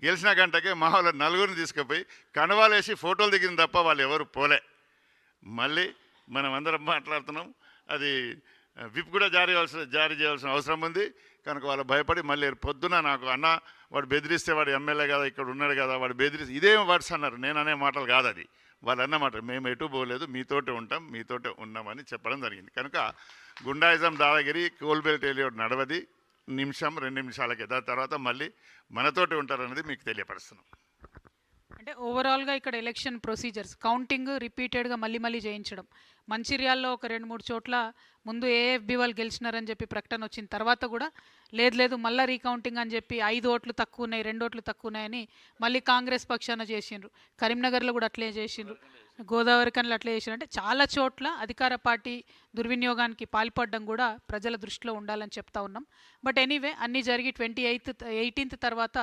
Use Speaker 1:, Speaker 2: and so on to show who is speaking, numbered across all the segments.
Speaker 1: గెలిచిన గంటకే మా వాళ్ళు నలుగురిని తీసుకుపోయి కనవాలేసి ఫోటోలు దిగింది తప్ప వాళ్ళు ఎవరు పోలే. మళ్ళీ మనం అందరం మాట్లాడుతున్నాం, అది విప్ కూడా జారీ చేయాల్సిన అవసరం ఉంది. కనుక వాళ్ళు భయపడి మళ్ళీ పొద్దున నాకు అన్న వాడు బెదిరిస్తే వాడు ఎమ్మెల్యే కదా, ఇక్కడ ఉన్నాడు కదా, వాడు బెదిరిస్తే ఇదేం వర్డ్స్ అన్నారు. నేను అనే మాటలు కాదు అది, వాళ్ళు అన్నమాట. మేము ఎటు పోలేదు, మీతోటే ఉంటాం, మీతోటే ఉన్నామని చెప్పడం జరిగింది. కనుక గుండాయిజం దాదాగిరి కోల్బెల్ట్ ఏలియోడ్ నడవది, నిమిషం 2 నిమిషాలకే. దాని తర్వాత మళ్ళీ మనతోటి ఉంటారనేది మీకు తెలియపరుస్తున్నాం.
Speaker 2: అంటే ఓవరాల్గా ఇక్కడ ఎలక్షన్ ప్రొసీజర్స్ కౌంటింగ్ రిపీటెడ్గా మళ్ళీ చేయించడం. మంచిర్యాల్లో ఒక 2-3 చోట్ల ముందు ఏఎఫ్బి వాళ్ళు గెలిచినారని చెప్పి ప్రకటన వచ్చిన తర్వాత కూడా లేదు మళ్ళీ రీకౌంటింగ్ అని చెప్పి 5 ఓట్లు తక్కువ ఉన్నాయి, 2 ఓట్లు తక్కువ ఉన్నాయని మళ్ళీ కాంగ్రెస్ పక్షాన చేసిండ్రు. కరీంనగర్లో కూడా అట్లే చేసిండ్రు, గోదావరి కన్నులు అట్లే చేసిండ్రు. అంటే చాలా చోట్ల అధికార పార్టీ దుర్వినియోగానికి పాల్పడడం కూడా ప్రజల దృష్టిలో ఉండాలని చెప్తా ఉన్నాం. బట్ ఎనీవే అన్నీ జరిగి 18th తర్వాత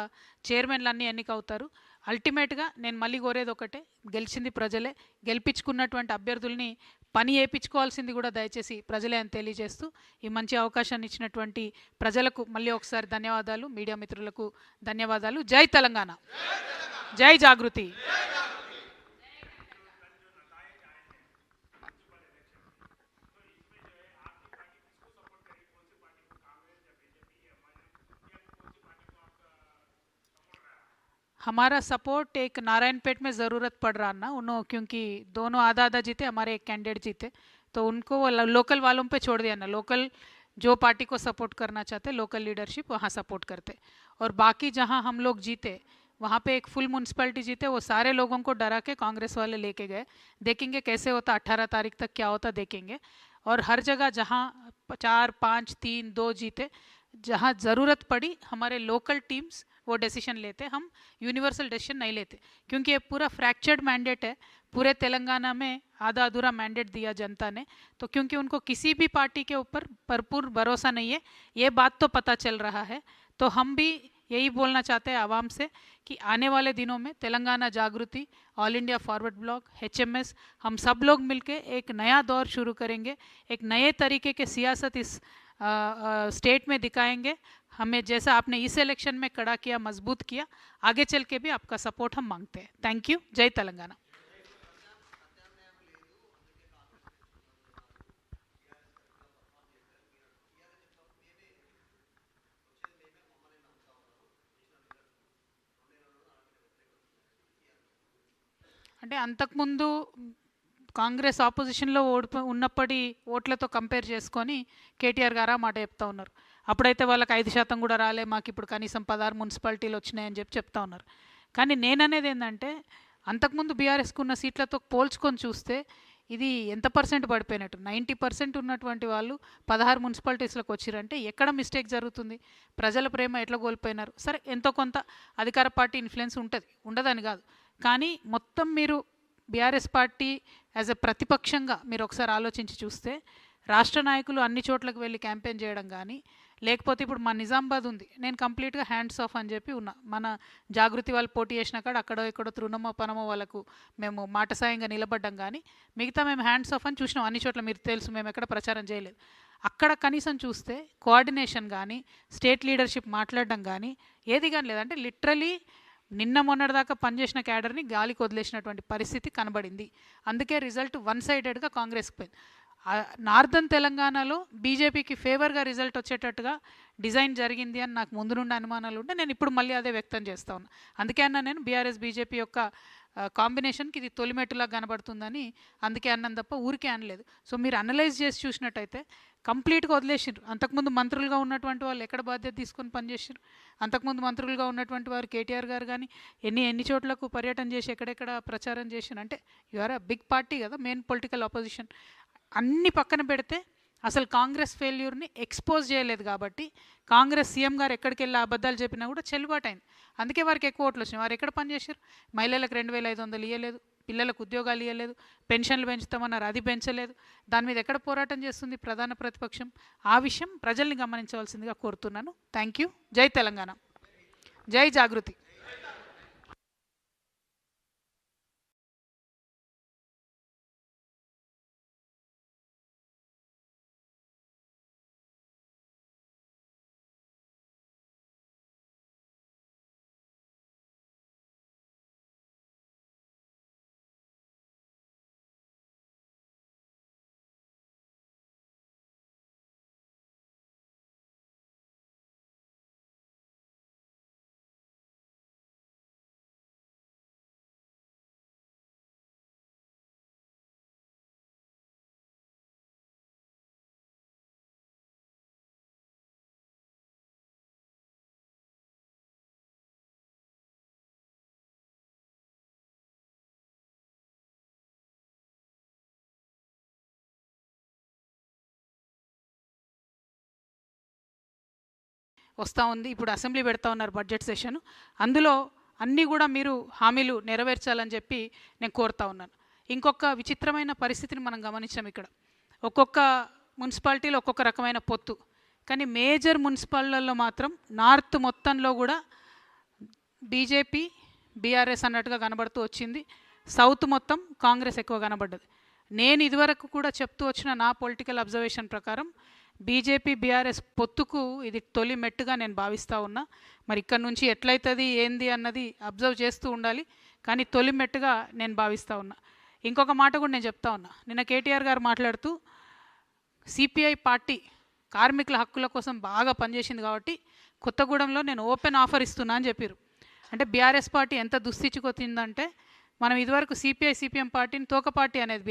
Speaker 2: చైర్మన్లు అన్నీ ఎన్నికవుతారు. అల్టిమేట్గా నేను మళ్ళీ కోరేది ఒకటే, గెలిచింది ప్రజలే, గెలిపించుకున్నటువంటి అభ్యర్థుల్ని పని వేయించుకోవాల్సింది కూడా దయచేసి ప్రజలే అని తెలియజేస్తూ ఈ మంచి అవకాశాన్ని ఇచ్చినటువంటి ప్రజలకు మళ్ళీ ఒకసారి ధన్యవాదాలు, మీడియా మిత్రులకు ధన్యవాదాలు. జై తెలంగాణ, జై జాగృతి. हमारा सपोर्ट एक नारायणपेट में ज़रूरत पड़ रहा ना उन्होंने, क्योंकि दोनों आधा जीते, हमारे एक कैंडिडेट जीते, तो उनको वो लोकल वालों पे छोड़ दिया ना। लोकल जो पार्टी को सपोर्ट करना चाहते, लोकल लीडरशिप वहाँ सपोर्ट करते, और बाकी जहाँ हम लोग जीते वहाँ पे एक फुल म्यूनसिपैलिटी जीते, वो सारे लोगों को डरा के कांग्रेस वाले लेके गए। देखेंगे कैसे होता, 18 तारीख तक क्या होता देखेंगे। और हर जगह जहाँ 4, 5, 3, 2 जीते, जहाँ ज़रूरत पड़ी हमारे लोकल टीम्स वो डिसीजन लेते, हम यूनिवर्सल डिसीजन नहीं लेते, क्योंकि ये पूरा फ्रैक्चर्ड मैंडेट है। पूरे तेलंगाना में आधा अधूरा मैंडेट दिया जनता ने, तो क्योंकि उनको किसी भी पार्टी के ऊपर भरपूर भरोसा नहीं है, ये बात तो पता चल रहा है। तो हम भी यही बोलना चाहते हैं आवाम से कि आने वाले दिनों में तेलंगाना जागृति, all India forward block, HMS, हम सब लोग मिलके एक नया दौर शुरू करेंगे, एक नए तरीके के सियासत इस स्टेट में दिखाएंगे। हमें जैसा आपने इस इलेक्शन में खड़ा किया, मजबूत किया, आगे चल के भी आपका सपोर्ट हम मांगते हैं। Thank you. जय तेलंगाना। అంటే అంతకుముందు కాంగ్రెస్ ఆపోజిషన్లో ఉన్నప్పటి ఓట్లతో కంపేర్ చేసుకొని కేటీఆర్ గారు ఆ మాట చెప్తా ఉన్నారు. అప్పుడైతే వాళ్ళకి 5% కూడా రాలే, మాకు ఇప్పుడు కనీసం 16 మున్సిపాలిటీలు వచ్చినాయని చెప్తా ఉన్నారు. కానీ నేననేది ఏంటంటే, అంతకుముందు బీఆర్ఎస్కు ఉన్న సీట్లతో పోల్చుకొని చూస్తే ఇది ఎంత పర్సెంట్ పడిపోయినట్టు. 90% ఉన్నటువంటి వాళ్ళు 16 మున్సిపాలిటీస్లోకి వచ్చిరంటే ఎక్కడ మిస్టేక్ జరుగుతుంది? ప్రజల ప్రేమ ఎట్లా కోల్పోయినారు? సరే, ఎంతో కొంత అధికార పార్టీ ఇన్ఫ్లుయెన్స్ ఉంటుంది, ఉండదని కాదు. కానీ మొత్తం మీరు బీఆర్ఎస్ పార్టీ యాజ్ ఎ ప్రతిపక్షంగా మీరు ఒకసారి ఆలోచించి చూస్తే, రాష్ట్ర నాయకులు అన్ని చోట్లకు వెళ్ళి క్యాంపెయిన్ చేయడం కానీ, లేకపోతే ఇప్పుడు మా నిజామాబాద్ ఉంది, నేను కంప్లీట్గా హ్యాండ్స్ ఆఫ్ అని చెప్పి ఉన్నా. మన జాగృతి వాళ్ళు పోటీ చేసిన కాడ అక్కడో ఇక్కడో తృణమో పనమో వాళ్ళకు మేము మాట సాయంగా నిలబడ్డం, కానీ మిగతా మేము హ్యాండ్స్ ఆఫ్ అని చూసినాం అన్ని చోట్ల. మీరు తెలుసు, మేము ఎక్కడ ప్రచారం చేయలేదు. అక్కడ కనీసం చూస్తే కోఆర్డినేషన్ కానీ, స్టేట్ లీడర్షిప్ మాట్లాడడం కానీ ఏది కానీ లేదంటే లిటరలీ నిన్న మొన్నటిదాకా పనిచేసిన క్యాడర్ని గాలికి వదిలేసినటువంటి పరిస్థితి కనబడింది. అందుకే రిజల్ట్ 1 సైడెడ్గా కాంగ్రెస్కి పోయింది. నార్దర్న్ తెలంగాణలో బీజేపీకి ఫేవర్గా రిజల్ట్ వచ్చేటట్టుగా డిజైన్ జరిగింది అని నాకు ముందు నుండి అనుమానాలు ఉంటే నేను ఇప్పుడు మళ్ళీ అదే వ్యక్తం చేస్తా ఉన్నా. అందుకే అన్న నేను బీఆర్ఎస్ బీజేపీ యొక్క కాంబినేషన్కి ఇది తొలిమెట్టులా కనబడుతుందని అందుకే అన్నాను తప్ప ఊరికే అనలేదు. సో మీరు అనలైజ్ చేసి చూసినట్టయితే కంప్లీట్గా వదిలేసారు. అంతకుముందు మంత్రులుగా ఉన్నటువంటి వాళ్ళు ఎక్కడ బాధ్యత తీసుకొని పనిచేసారు? అంతకుముందు మంత్రులుగా ఉన్నటువంటి వారు కేటీఆర్ గారు కానీ ఎన్ని చోట్లకు పర్యటన చేసి ఎక్కడెక్కడ ప్రచారం చేశారు? అంటే you are a big party కదా, మెయిన్ పొలిటికల్ ఆపోజిషన్. అన్ని పక్కన పెడితే అసలు కాంగ్రెస్ ఫెయిల్యూర్ని ఎక్స్పోజ్ చేయలేదు కాబట్టి కాంగ్రెస్ సీఎం గారు ఎక్కడికి వెళ్ళి అబద్ధాలు చెప్పినా కూడా చెల్లుబాటు అయింది. అందుకే వారికి ఎక్కువ ఓట్లు వచ్చినాయి. వారు ఎక్కడ పనిచేశారు? మహిళలకు 2500 ఇవ్వలేదు, పిల్లలకు ఉద్యోగాలు ఇవ్వలేదు, పెన్షన్లు పెంచుతామన్నారు, అది పెంచలేదు. దాని మీద ఎక్కడ పోరాటం చేస్తుంది ప్రధాన ప్రతిపక్షం? ఆ విషయం ప్రజల్ని గమనించవలసిందిగా కోరుతున్నాను. Thank you. జై తెలంగాణ, జై జాగృతి. వస్తూ ఉంది. ఇప్పుడు అసెంబ్లీ పెడతా ఉన్నారు బడ్జెట్ సెషన్. అందులో అన్నీ కూడా మీరు హామీలు నెరవేర్చాలని చెప్పి నేను కోరుతా ఉన్నాను. ఇంకొక విచిత్రమైన పరిస్థితిని మనం గమనించాం ఇక్కడ. ఒక్కొక్క మున్సిపాలిటీలో ఒక్కొక్క రకమైన పొత్తు, కానీ మేజర్ మున్సిపాలిటీలలో మాత్రం నార్త్ మొత్తంలో కూడా బీజేపీ బీఆర్ఎస్ అన్నట్టుగా కనబడుతూ వచ్చింది. సౌత్ మొత్తం కాంగ్రెస్ ఎక్కువ కనబడ్డది. నేను ఇదివరకు కూడా చెప్తూ వచ్చిన నా పొలిటికల్ అబ్జర్వేషన్ ప్రకారం బీజేపీ బీఆర్ఎస్ పొత్తుకు ఇది తొలి మెట్టుగా నేను భావిస్తూ ఉన్నా. మరి ఇక్కడ నుంచి ఎట్లయితుంది ఏంది అన్నది అబ్జర్వ్ చేస్తూ ఉండాలి, కానీ తొలి మెట్టుగా నేను భావిస్తూ ఉన్నా. ఇంకొక మాట కూడా నేను చెప్తా ఉన్నా. నిన్న కేటీఆర్ గారు మాట్లాడుతూ సిపిఐ పార్టీ కార్మికుల హక్కుల కోసం బాగా పనిచేసింది కాబట్టి కొత్తగూడెంలో నేను ఓపెన్ ఆఫర్ ఇస్తున్నా అని చెప్పారు. అంటే బీఆర్ఎస్ పార్టీ ఎంత దుస్థితికి వచ్చిందంటే, మనం ఇదివరకు సిపిఐ సిపిఎం పార్టీని తోక పార్టీ అనేది